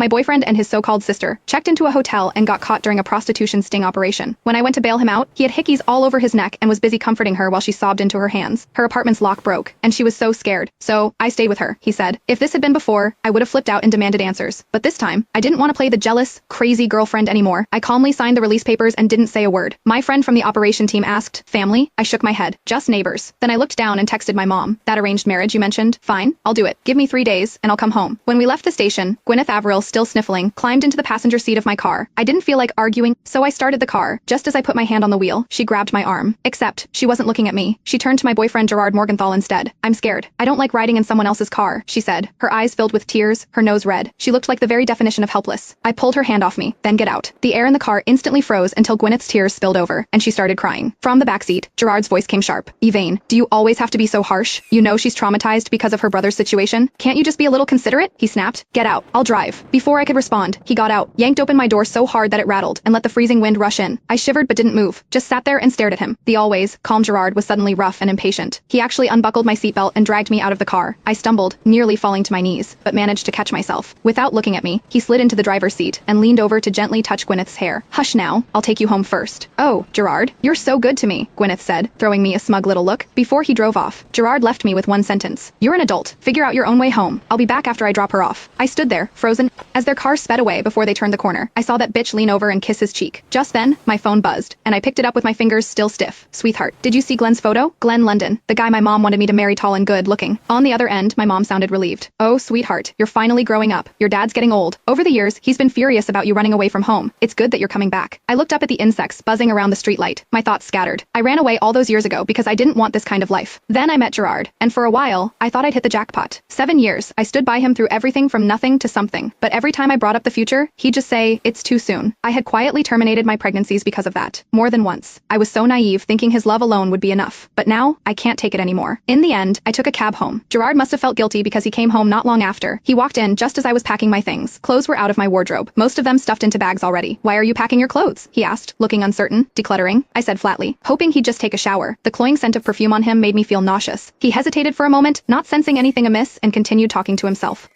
My boyfriend and his so-called sister checked into a hotel and got caught during a prostitution sting operation. When I went to bail him out, he had hickeys all over his neck and was busy comforting her while she sobbed into her hands. Her apartment's lock broke, and she was so scared. So, I stayed with her, he said. If this had been before, I would have flipped out and demanded answers. But this time, I didn't want to play the jealous, crazy girlfriend anymore. I calmly signed the release papers and didn't say a word. My friend from the operation team asked, "Family?" I shook my head. "Just neighbors." Then I looked down and texted my mom. "That arranged marriage you mentioned? Fine, I'll do it. Give me 3 days, and I'll come home." When we left the station, Gwyneth Averill, still sniffling, climbed into the passenger seat of my car. I didn't feel like arguing, so I started the car. Just as I put my hand on the wheel, she grabbed my arm. Except, she wasn't looking at me. She turned to my boyfriend Gerard Morgenthau instead. "I'm scared. I don't like riding in someone else's car," she said, her eyes filled with tears, her nose red. She looked like the very definition of helpless. I pulled her hand off me. "Then get out." The air in the car instantly froze until Gwyneth's tears spilled over, and she started crying. From the backseat, Gerard's voice came sharp. "Elaine, do you always have to be so harsh? You know she's traumatized because of her brother's situation. Can't you just be a little considerate?" He snapped. "Get out. I'll drive." Before I could respond, he got out, yanked open my door so hard that it rattled, and let the freezing wind rush in. I shivered but didn't move, just sat there and stared at him. The always calm Gerard was suddenly rough and impatient. He actually unbuckled my seatbelt and dragged me out of the car. I stumbled, nearly falling to my knees, but managed to catch myself. Without looking at me, he slid into the driver's seat and leaned over to gently touch Gwyneth's hair. "Hush now, I'll take you home first." "Oh, Gerard, you're so good to me," Gwyneth said, throwing me a smug little look. Before he drove off, Gerard left me with one sentence. "You're an adult. Figure out your own way home. I'll be back after I drop her off." I stood there, frozen. As their car sped away before they turned the corner, I saw that bitch lean over and kiss his cheek. Just then, my phone buzzed, and I picked it up with my fingers still stiff. "Sweetheart, did you see Glenn's photo? Glenn London, the guy my mom wanted me to marry, tall and good looking." On the other end, my mom sounded relieved. "Oh, sweetheart, you're finally growing up. Your dad's getting old. Over the years, he's been furious about you running away from home. It's good that you're coming back." I looked up at the insects buzzing around the streetlight. My thoughts scattered. I ran away all those years ago because I didn't want this kind of life. Then I met Gerard, and for a while, I thought I'd hit the jackpot. 7 years, I stood by him through everything from nothing to something. But every time I brought up the future, he'd just say, "It's too soon." I had quietly terminated my pregnancies because of that. More than once. I was so naive, thinking his love alone would be enough. But now, I can't take it anymore. In the end, I took a cab home. Gerard must have felt guilty because he came home not long after. He walked in just as I was packing my things. Clothes were out of my wardrobe, most of them stuffed into bags already. "Why are you packing your clothes?" he asked, looking uncertain. "Decluttering," I said flatly, hoping he'd just take a shower. The cloying scent of perfume on him made me feel nauseous. He hesitated for a moment, not sensing anything amiss, and continued talking to himself.